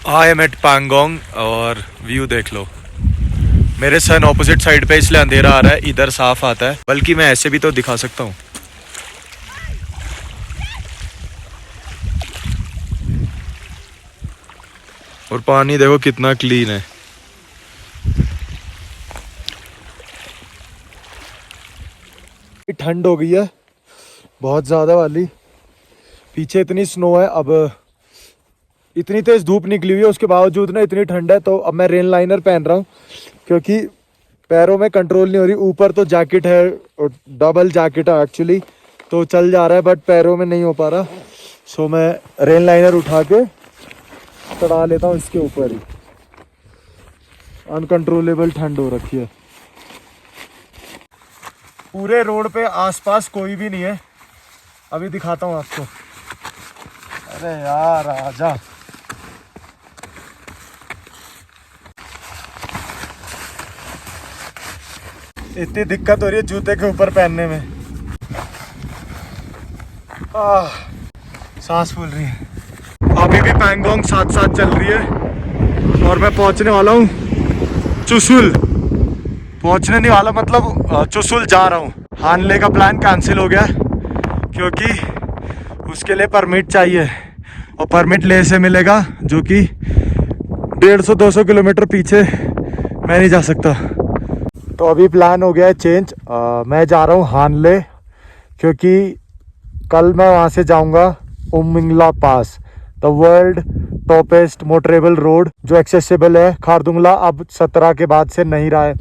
I am eight Pangong और view देख लो। मेरे सन ऑपोजिट साइड पे इसलिए अंधेरा आ रहा है, इधर साफ आता है, बल्कि मैं ऐसे भी तो दिखा सकता हूँ। और पानी देखो कितना क्लीन है। ठंड हो गई है बहुत ज़्यादा वाली। पीछे इतनी स्नो है, अब इतनी तेज धूप निकली हुई है, उसके बावजूद ना इतनी ठंड है। तो अब मैं रेन लाइनर पहन रहा हूँ क्योंकि पैरों में कंट्रोल नहीं हो रही। ऊपर तो जैकेट है और डबल जैकेट है एक्चुअली, तो चल जा रहा है, बट पैरों में नहीं हो पा रहा। सो मैं रेन लाइनर उठा के चढ़ा लेता हूँ इसके ऊपर ही। अनकंट्रोलेबल ठंड हो रखी है। पूरे रोड पे आसपास कोई भी नहीं है। अभी दिखाता हूँ आपको। अरे यार आजा। इतनी दिक्कत हो रही है जूते के ऊपर पहनने में। सांस फूल रही है। अभी भी पैंगोंग साथ साथ चल रही है और मैं पहुंचने वाला हूँ चुशुल। पहुंचने नहीं वाला मतलब चुशुल जा रहा हूँ। हानले का प्लान कैंसिल हो गया क्योंकि उसके लिए परमिट चाहिए और परमिट ले से मिलेगा जो कि 150-200 किलोमीटर पीछे मैं नहीं जा सकता। तो अभी प्लान हो गया है चेंज। मैं जा रहा हूँ हानले क्योंकि कल मैं वहाँ से जाऊँगा Umingla pass, the world toppest motorable road जो एक्सेसिबल है। खारदुंगला अब 17 के बाद से नहीं रहा है।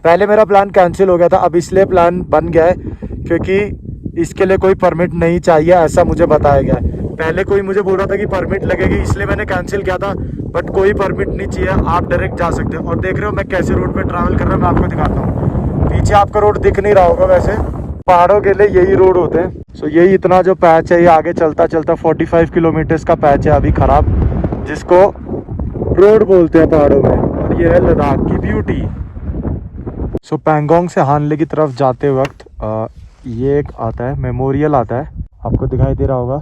पहले मेरा प्लान कैंसिल हो गया था, अब इसलिए प्लान बन गया है क्योंकि इसके लिए कोई परमिट नहीं चाहिए, ऐसा मुझे बताया गया है। पहले कोई मुझे बोल रहा था कि परमिट लगेगी, इसलिए मैंने कैंसिल किया था, बट कोई परमिट नहीं चाहिए, आप डायरेक्ट जा सकते हैं। और देख रहे हो मैं कैसे रोड पे ट्रैवल कर रहा हूँ, मैं आपको दिखाता हूँ। पीछे आपको रोड दिख नहीं रहा होगा, वैसे पहाड़ों के लिए यही रोड होते हैं। सो यही इतना जो पैच है, ये आगे चलता चलता 45 किलोमीटर्स का पैच है अभी खराब, जिसको रोड बोलते हैं पहाड़ों में। और ये है लद्दाख की ब्यूटी। सो पैंगोंग से हानले की तरफ जाते वक्त ये एक आता है मेमोरियल आता है, आपको दिखाई दे रहा होगा।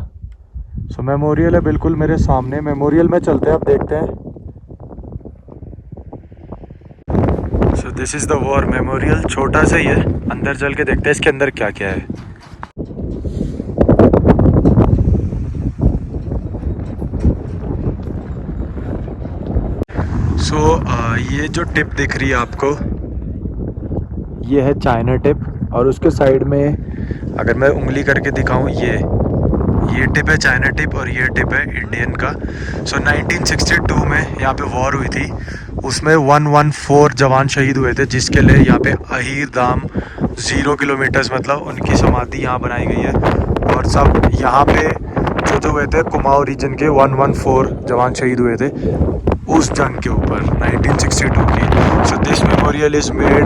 सो मेमोरियल है बिल्कुल मेरे सामने। मेमोरियल में चलते हैं, अब देखते हैं। So this is the war memorial. छोटा सा ही है, अंदर चल के देखते हैं इसके अंदर क्या क्या है। सो ये जो टिप दिख रही है आपको, ये है चाइना टिप। और उसके साइड में अगर मैं उंगली करके दिखाऊं, ये टिप है चाइना टिप और ये टिप है इंडियन का। सो 1962 में यहाँ पे वॉर हुई थी, उसमें 114 जवान शहीद हुए थे, जिसके लिए यहाँ पे अहीर धाम 0 किलोमीटर्स मतलब उनकी समाधि यहाँ बनाई गई है। और सब यहाँ पे जो हुए थे कुमाऊं रीजन के 114 जवान शहीद हुए थे उस जंग के ऊपर 1962 की। So this memorial is made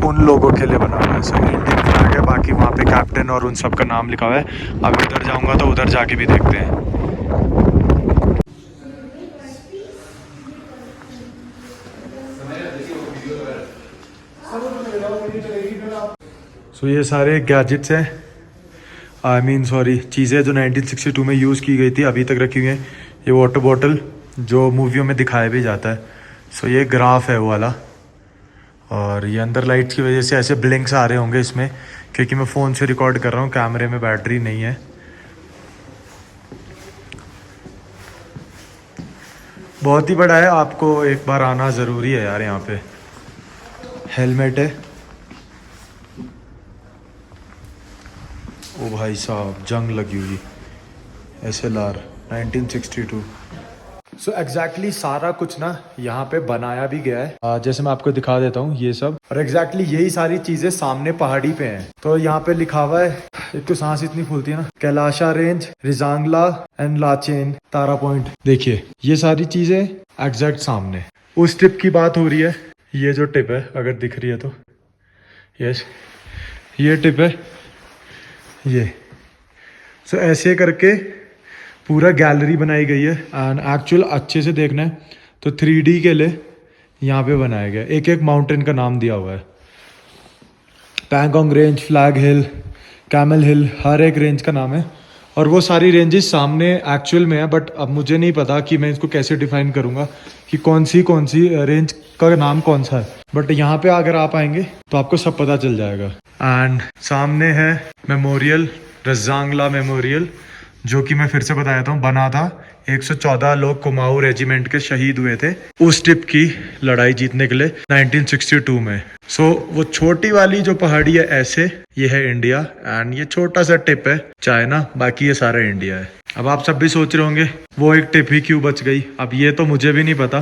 उन लोगों के लिए बना हुआ है। सो इंडियन फ्लैग है, बाकी वहाँ पे कैप्टन और उन सब का नाम लिखा हुआ है। अब उधर जाऊँगा तो उधर जाके भी देखते हैं। सो ये सारे गैजेट्स हैं, सॉरी चीज़ें जो 1962 में यूज़ की गई थी अभी तक रखी हुई हैं। ये वाटर बॉटल जो मूवियों में दिखाया भी जाता है। सो ये ग्राफ है वो वाला। और ये अंदर लाइट्स की वजह से ऐसे ब्लिंक्स आ रहे होंगे इसमें, क्योंकि मैं फ़ोन से रिकॉर्ड कर रहा हूँ, कैमरे में बैटरी नहीं है। बहुत ही बड़ा है, आपको एक बार आना ज़रूरी है यार। यहाँ पे हेलमेट है। ओ भाई साहब, जंग लगी हुई SLR 1962। सो एग्जैक्टली सारा कुछ ना यहाँ पे बनाया भी गया है। जैसे मैं आपको दिखा देता हूँ ये सब, और एग्जैक्टली यही सारी चीजें सामने पहाड़ी पे हैं। तो यहाँ पे लिखा हुआ है, एक तो सांस इतनी फूलती है ना, Kailasa range, Rezang La and Lachen, Tara point. देखिए ये सारी चीजें एग्जैक्ट सामने। उस टिप की बात हो रही है, ये जो टिप है अगर दिख रही है तो, यस ये टिप है ये। सो ऐसे करके पूरा गैलरी बनाई गई है। एंड एक्चुअल अच्छे से देखना है तो 3D के लिए यहाँ पे बनाया गया, एक एक माउंटेन का नाम दिया हुआ है। पैंगोंग रेंज, फ्लैग हिल, कैमल हिल, हर एक रेंज का नाम है। और वो सारी रेंजेस सामने एक्चुअल में है, बट अब मुझे नहीं पता कि मैं इसको कैसे डिफाइन करूँगा कि कौन सी रेंज का नाम कौन सा है। बट यहाँ पे अगर आप आएंगे तो आपको सब पता चल जाएगा। एंड सामने है मेमोरियल, रजांगला मेमोरियल, जो कि मैं फिर से बता देता हूँ, बना था 114 लोग कुमाऊं रेजिमेंट के शहीद हुए थे उस टिप की लड़ाई जीतने के लिए 1962 में। सो वो छोटी वाली जो पहाड़ी है ऐसे, ये है इंडिया, एंड ये छोटा सा टिप है चाइना, बाकी ये सारा इंडिया है। अब आप सब भी सोच रहे होंगे वो एक टिप ही क्यों बच गई। अब ये तो मुझे भी नहीं पता,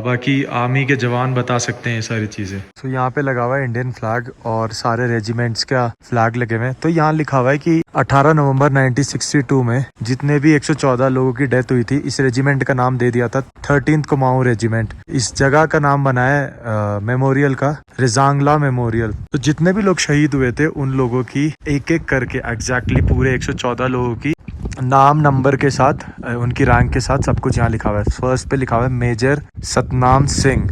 बाकी आर्मी के जवान बता सकते हैं ये सारी चीजें। तो यहाँ पे लगा हुआ है इंडियन फ्लैग और सारे रेजिमेंट्स का फ्लैग लगे हुए हैं। तो यहाँ लिखा हुआ है कि 18 नवंबर 1962 में जितने भी 114 लोगों की डेथ हुई थी, इस रेजिमेंट का नाम दे दिया था 13th कुमाऊं रेजिमेंट। इस जगह का नाम बना है मेमोरियल का रजांगला मेमोरियल। तो जितने भी लोग शहीद हुए थे उन लोगों की एक एक करके एग्जैक्टली पूरे 114 लोगों की नाम नंबर के साथ, उनकी रैंक के साथ सब कुछ यहाँ लिखा हुआ है। फर्स्ट पे लिखा हुआ है मेजर सतनाम सिंह,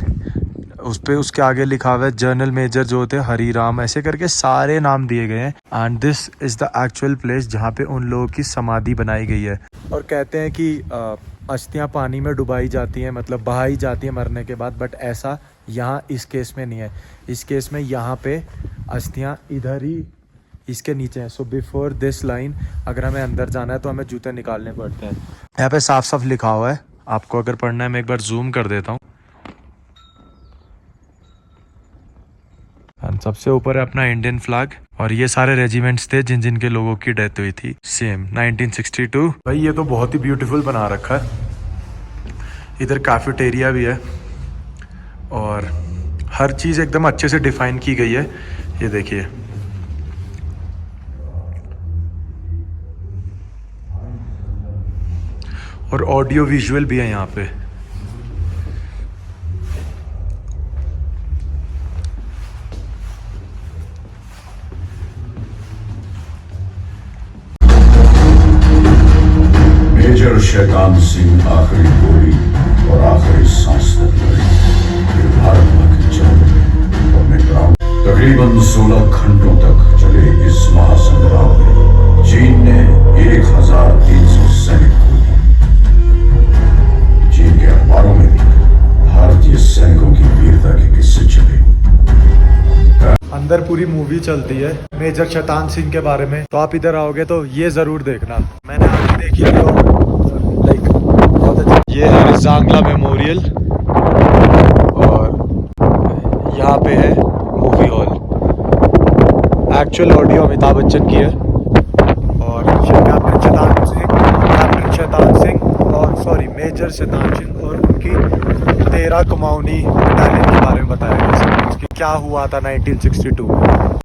उस पे उसके आगे लिखा हुआ है जनरल मेजर जो होते हैं हरीराम, ऐसे करके सारे नाम दिए गए हैं। And this is the actual place जहाँ पे उन लोगों की समाधि बनाई गई है। और कहते हैं कि अस्थियाँ पानी में डुबाई जाती हैं, मतलब बहाई जाती हैं मरने के बाद, बट ऐसा यहाँ इस केस में नहीं है। इस केस में यहाँ पे अस्थियाँ इधर ही इसके नीचे है। सो बिफोर दिस लाइन अगर हमें अंदर जाना है तो हमें जूते निकालने पड़ते हैं। यहाँ पे साफ साफ लिखा हुआ है, आपको अगर पढ़ना है मैं एक बार जूम कर देता हूँ। सबसे ऊपर है अपना इंडियन फ्लैग, और ये सारे रेजिमेंट्स थे जिन जिन के लोगों की डेथ हुई थी सेम 1962। भाई ये तो बहुत ही ब्यूटीफुल बना रखा है। इधर कैफेटेरिया भी है और हर चीज़ एकदम अच्छे से डिफाइन की गई है। ये देखिए, और ऑडियो विजुअल भी है यहाँ पे। मेजर शैतान सिंह आखिरी गोली और आखिरी सांस तक लड़े फिर भारत मां की जंग में और निकराव। तकरीबन 16 घंटों तक चले इस महासंग्राम में चीन ने 1300 सैनिक खो दिए। चीन के अखबारों में भी भारतीय सैनिकों की वीरता के किस्से छपे। अंदर पूरी मूवी चलती है मेजर शैतान सिंह के बारे में, तो आप इधर आओगे तो ये जरूर देखना। मैंने अभी देखी तो लाइक बहुत अच्छा। ये है रजांगला मेमोरियल और यहाँ पे है movie hall. Actual audio Amitabh Bachchan की है और कैप्टन शैतान सिंह और सॉरी मेजर शैतान सिंह और उनकी 13 कुमाऊनी बटालियन के बारे में बताया गया, कि क्या हुआ था 1962।